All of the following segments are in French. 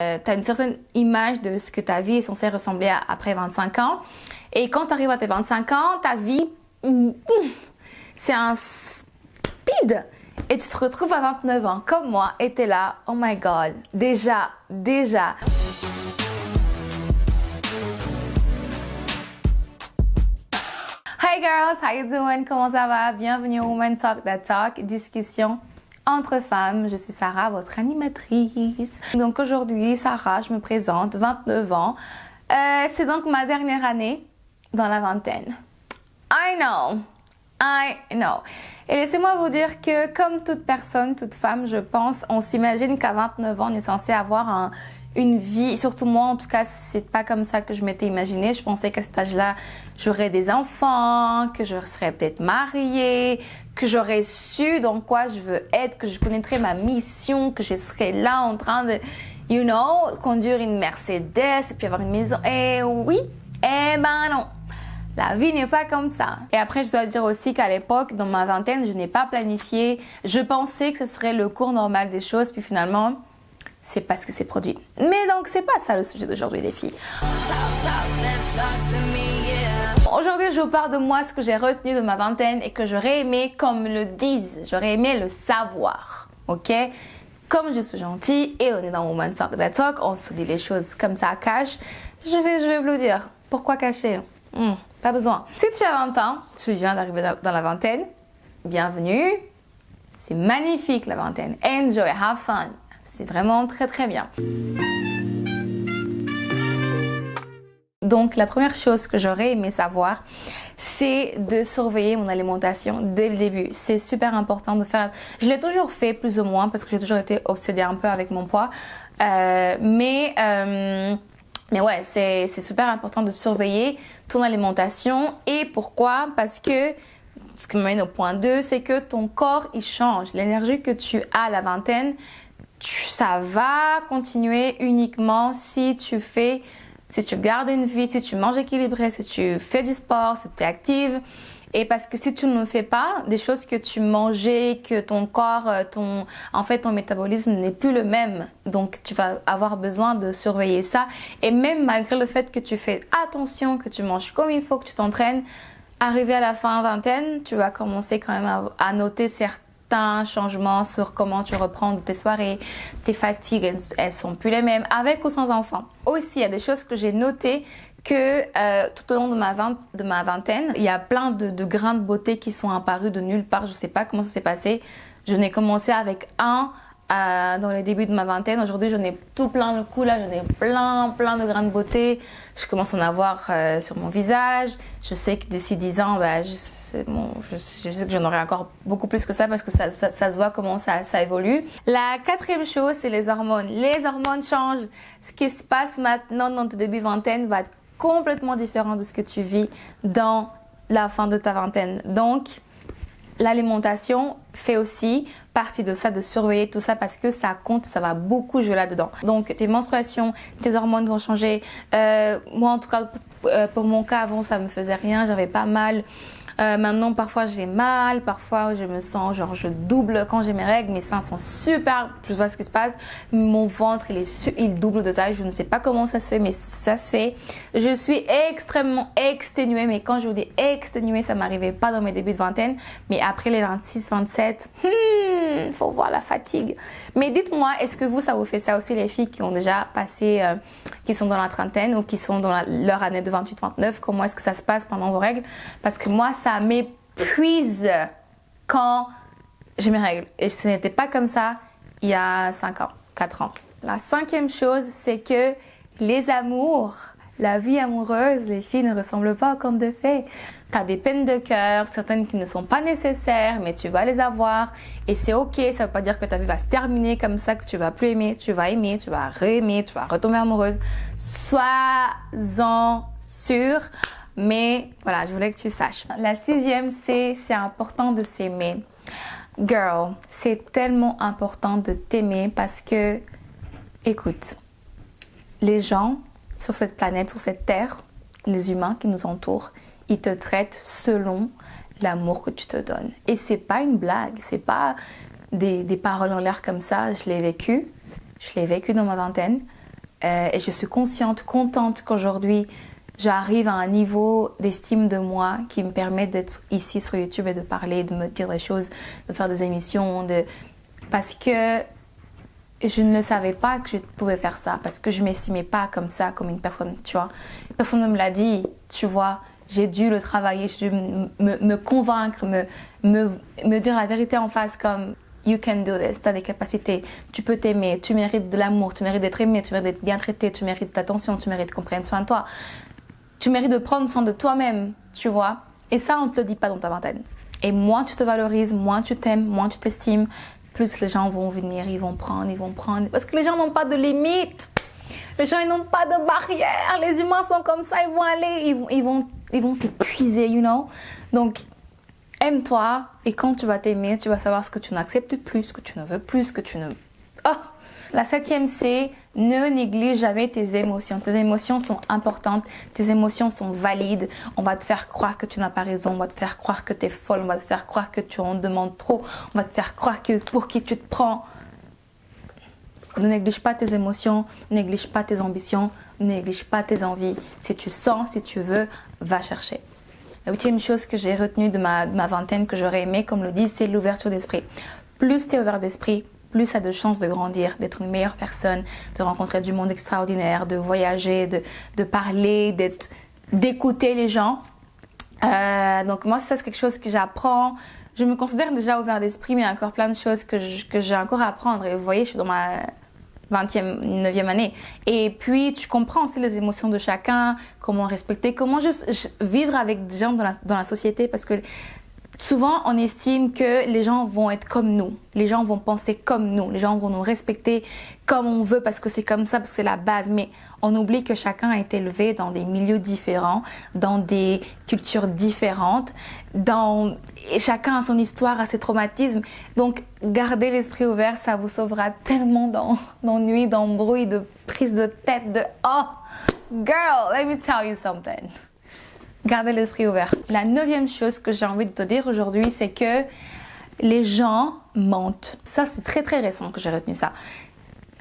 Tu as une certaine image de ce que ta vie est censée ressembler à après 25 ans. Et quand tu arrives à tes 25 ans, ta vie, c'est un speed. Et tu te retrouves à 29 ans, comme moi, et tu es là, oh my god, déjà. Hi girls, how you doing? Comment ça va? Bienvenue au Women Talk That Talk, discussion entre femmes. Je suis Sarah, votre animatrice. Donc aujourd'hui, Sarah, je me présente, 29 ans. C'est donc ma dernière année dans la vingtaine. I know. Et laissez-moi vous dire que comme toute personne, toute femme, je pense, on s'imagine qu'à 29 ans, on est censé avoir une vie, surtout moi en tout cas, c'est pas comme ça que je m'étais imaginée. Je pensais qu'à cet âge-là, j'aurais des enfants, que je serais peut-être mariée, que j'aurais su dans quoi je veux être, que je connaîtrais ma mission, que je serais là en train de, conduire une Mercedes et puis avoir une maison. Et oui, ben non. La vie n'est pas comme ça. Et après, je dois dire aussi qu'à l'époque, dans ma vingtaine, je n'ai pas planifié. Je pensais que ce serait le cours normal des choses, puis finalement, c'est pas ce que c'est produit. Mais donc, c'est pas ça le sujet d'aujourd'hui, les filles. Aujourd'hui, je vous parle de moi, ce que j'ai retenu de ma vingtaine et que j'aurais aimé, comme le disent, j'aurais aimé le savoir. Ok? Comme je suis gentille et on est dans Women Talk That Talk, on se dit les choses comme ça à cash. Je vais vous le dire. Pourquoi cacher? Pas besoin. Si tu as 20 ans, tu viens d'arriver dans la vingtaine, bienvenue. C'est magnifique la vingtaine. Enjoy, have fun. C'est vraiment très bien. Donc la première chose que j'aurais aimé savoir, c'est de surveiller mon alimentation dès le début. C'est super important de faire. Je l'ai toujours fait plus ou moins parce que j'ai toujours été obsédée un peu avec mon poids. Mais ouais, c'est super important de surveiller ton alimentation. Et pourquoi? Parce que ce qui m'amène au point 2, c'est que ton corps, il change. L'énergie que tu as à la vingtaine, ça va continuer uniquement si tu gardes une vie, si tu manges équilibré, si tu fais du sport, si tu es active. Et parce que si tu ne le fais pas, des choses que tu mangeais, que ton corps, ton métabolisme n'est plus le même. Donc, tu vas avoir besoin de surveiller ça. Et même malgré le fait que tu fais attention, que tu manges comme il faut, que tu t'entraînes, arrivé à la fin vingtaine, tu vas commencer quand même à noter certains changements sur comment tu reprends tes soirées, tes fatigues, elles sont plus les mêmes, avec ou sans enfant. Aussi, il y a des choses que j'ai notées que tout au long de ma vingtaine, il y a plein de grains de beauté qui sont apparus de nulle part. Je ne sais pas comment ça s'est passé. Je n'ai commencé avec un dans les débuts de ma vingtaine. Aujourd'hui, j'en ai tout plein le coup là. J'en ai plein de grains de beauté. Je commence à en avoir sur mon visage. Je sais que d'ici 10 ans, je sais que j'en aurai encore beaucoup plus que ça parce que ça se voit comment ça évolue. La quatrième chose, c'est les hormones. Les hormones changent. Ce qui se passe maintenant dans tes débuts vingtaine va être complètement différent de ce que tu vis dans la fin de ta vingtaine. Donc, l'alimentation fait aussi partie de ça, de surveiller tout ça parce que ça compte, ça va beaucoup jouer là-dedans. Donc, tes menstruations, tes hormones vont changer. Moi, en tout cas, pour mon cas, avant, ça me faisait rien, j'avais pas mal. Maintenant, parfois, j'ai mal, parfois, je me sens, genre, je double quand j'ai mes règles, mes seins sont super, je sais pas ce qui se passe, mon ventre, il double de taille, je ne sais pas comment ça se fait, mais ça se fait. Je suis extrêmement exténuée, mais quand je vous dis exténuée, ça m'arrivait pas dans mes débuts de vingtaine, mais après les 26, 27, faut voir la fatigue. Mais dites-moi, est-ce que ça vous fait ça aussi, les filles qui ont déjà passé, qui sont dans la trentaine ou qui sont dans leur année de 28, 29, comment est-ce que ça se passe pendant vos règles? Parce que moi, ça m'épuise quand j'ai mes règles. Et ce n'était pas comme ça il y a 5 ans, 4 ans. La cinquième chose, c'est que les amours, la vie amoureuse, les filles ne ressemblent pas aux contes de fées. Tu as des peines de cœur, certaines qui ne sont pas nécessaires, mais tu vas les avoir. Et c'est ok, ça ne veut pas dire que ta vie va se terminer comme ça, que tu vas plus aimer, tu vas aimer, tu vas réaimer, tu vas retomber amoureuse. Sois-en sûre. Mais voilà, je voulais que tu saches. La sixième, c'est important de s'aimer. Girl, c'est tellement important de t'aimer parce que, écoute, les gens sur cette planète, sur cette terre, les humains qui nous entourent, ils te traitent selon l'amour que tu te donnes. Et c'est pas une blague, c'est pas des paroles en l'air comme ça. Je l'ai vécu dans ma vingtaine. Et je suis consciente, contente qu'aujourd'hui, j'arrive à un niveau d'estime de moi qui me permet d'être ici sur YouTube et de parler, de me dire des choses, de faire des émissions, parce que je ne savais pas que je pouvais faire ça, parce que je m'estimais pas comme ça, comme une personne, tu vois. Personne ne me l'a dit, tu vois. J'ai dû le travailler, j'ai dû me convaincre, me dire la vérité en face comme you can do this, tu as des capacités, tu peux t'aimer, tu mérites de l'amour, tu mérites d'être aimé, tu mérites d'être bien traité, tu mérites d'attention, tu mérites qu'on prenne soin de toi. Tu mérites de prendre soin de toi-même, tu vois. Et ça, on ne te le dit pas dans ta vingtaine. Et moins tu te valorises, moins tu t'aimes, moins tu t'estimes, plus les gens vont venir, ils vont prendre. Parce que les gens n'ont pas de limites. Les gens, ils n'ont pas de barrières. Les humains sont comme ça, ils vont aller, ils vont t'épuiser, you know. Donc, aime-toi. Et quand tu vas t'aimer, tu vas savoir ce que tu n'acceptes plus, ce que tu ne veux plus, ce que tu ne... Oh! La 7e, c'est ne néglige jamais tes émotions. Tes émotions sont importantes, tes émotions sont valides. On va te faire croire que tu n'as pas raison, on va te faire croire que tu es folle, on va te faire croire que tu en demandes trop, on va te faire croire que pour qui tu te prends. Ne néglige pas tes émotions, ne néglige pas tes ambitions, ne néglige pas tes envies. Si tu sens, si tu veux, va chercher. La 8e chose que j'ai retenue de ma vingtaine, que j'aurais aimé, comme le dit, c'est l'ouverture d'esprit. Plus tu es ouvert d'esprit, plus ça a de chances de grandir, d'être une meilleure personne, de rencontrer du monde extraordinaire, de voyager, de parler, d'écouter les gens. Donc moi, ça c'est quelque chose que j'apprends. Je me considère déjà ouvert d'esprit, mais il y a encore plein de choses que j'ai encore à apprendre. Et vous voyez, je suis dans ma 9e année. Et puis, tu comprends aussi les émotions de chacun, comment respecter, comment juste vivre avec des gens dans la société, parce que souvent, on estime que les gens vont être comme nous, les gens vont penser comme nous, les gens vont nous respecter comme on veut parce que c'est comme ça, parce que c'est la base. Mais on oublie que chacun a été élevé dans des milieux différents, dans des cultures différentes, et chacun a son histoire, a ses traumatismes. Donc, gardez l'esprit ouvert, ça vous sauvera tellement d'ennuis, d'embrouilles, de prises de tête, de « Oh, girl, let me tell you something ». Gardez l'esprit ouvert. La 9e chose que j'ai envie de te dire aujourd'hui, c'est que les gens mentent. Ça, c'est très très récent que j'ai retenu ça.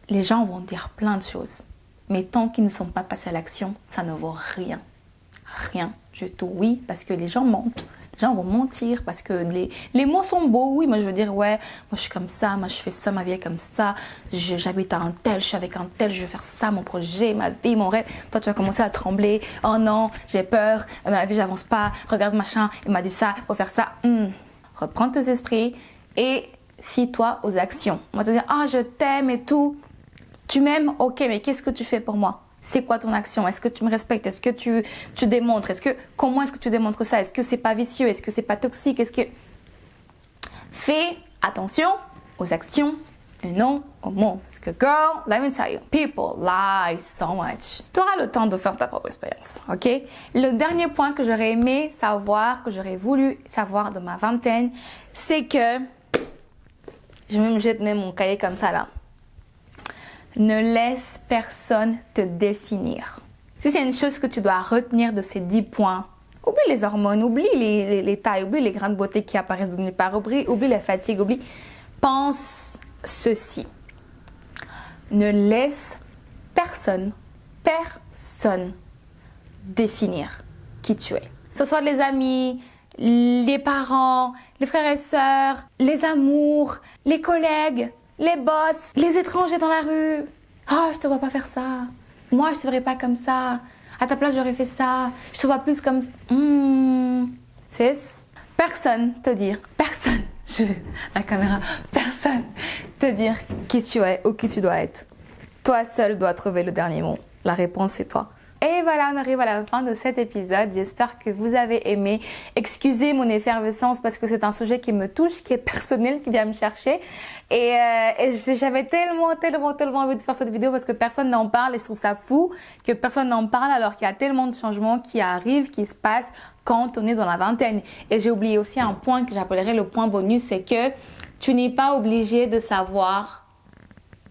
Les gens vont dire plein de choses, mais tant qu'ils ne sont pas passés à l'action, ça ne vaut rien. Rien du tout. Oui, parce que les gens mentent. Les gens vont mentir parce que les mots sont beaux. Oui, moi je veux dire, ouais, moi je suis comme ça, moi je fais ça, ma vie est comme ça, j'habite à un tel, je suis avec un tel, je veux faire ça, mon projet, ma vie, mon rêve. Toi tu vas commencer à trembler. Oh non, j'ai peur, ma vie j'avance pas, regarde machin, il m'a dit ça, il faut faire ça. Reprends tes esprits et fie-toi aux actions. On va te dire, ah je t'aime et tout. Tu m'aimes? Ok, mais qu'est-ce que tu fais pour moi? C'est quoi ton action? Est-ce que tu me respectes? Est-ce que tu démontres? Comment est-ce que tu démontres ça? Est-ce que c'est pas vicieux? Est-ce que c'est pas toxique? Fais attention aux actions et non aux mots. Parce que girl, let me tell you, people lie so much. Tu auras le temps de faire ta propre expérience, ok? Le dernier point que j'aurais aimé savoir, que j'aurais voulu savoir de ma vingtaine, c'est que je vais me jeter même mon cahier comme ça là. Ne laisse personne te définir. Si c'est une chose que tu dois retenir de ces 10 points, oublie les hormones, oublie les tailles, oublie les grains de beauté qui apparaissent de nulle part, oublie la fatigue, pense ceci. Ne laisse personne définir qui tu es. Que ce soit les amis, les parents, les frères et sœurs, les amours, les collègues, les boss, les étrangers dans la rue. Oh, je te vois pas faire ça. Moi, je te verrais pas comme ça. À ta place, j'aurais fait ça. Je te vois plus comme... Personne te dire, la caméra, personne te dire qui tu es ou qui tu dois être. Toi seul dois trouver le dernier mot. La réponse, c'est toi. Et voilà, on arrive à la fin de cet épisode. J'espère que vous avez aimé. Excusez mon effervescence parce que c'est un sujet qui me touche, qui est personnel, qui vient me chercher. Et j'avais tellement envie de faire cette vidéo parce que personne n'en parle et je trouve ça fou que personne n'en parle alors qu'il y a tellement de changements qui arrivent, qui se passent quand on est dans la vingtaine. Et j'ai oublié aussi un point que j'appellerais le point bonus, c'est que tu n'es pas obligé de savoir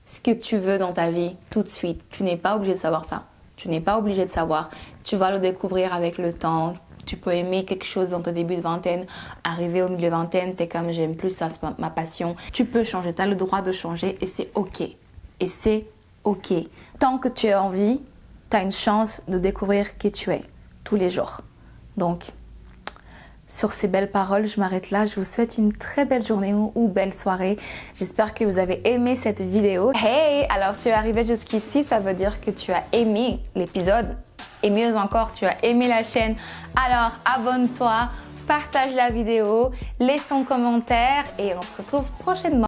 ce que tu veux dans ta vie tout de suite. Tu n'es pas obligé de savoir ça. Tu n'es pas obligé de savoir. Tu vas le découvrir avec le temps. Tu peux aimer quelque chose dans ton début de vingtaine. Arriver au milieu de vingtaine, t'es comme j'aime plus ça, c'est ma passion. Tu peux changer. Tu as le droit de changer et c'est ok. Et c'est ok. Tant que tu es en vie, tu as une chance de découvrir qui tu es tous les jours. Donc, sur ces belles paroles, je m'arrête là. Je vous souhaite une très belle journée ou belle soirée. J'espère que vous avez aimé cette vidéo. Hey, alors tu es arrivé jusqu'ici, ça veut dire que tu as aimé l'épisode. Et mieux encore, tu as aimé la chaîne. Alors abonne-toi, partage la vidéo, laisse ton commentaire et on se retrouve prochainement.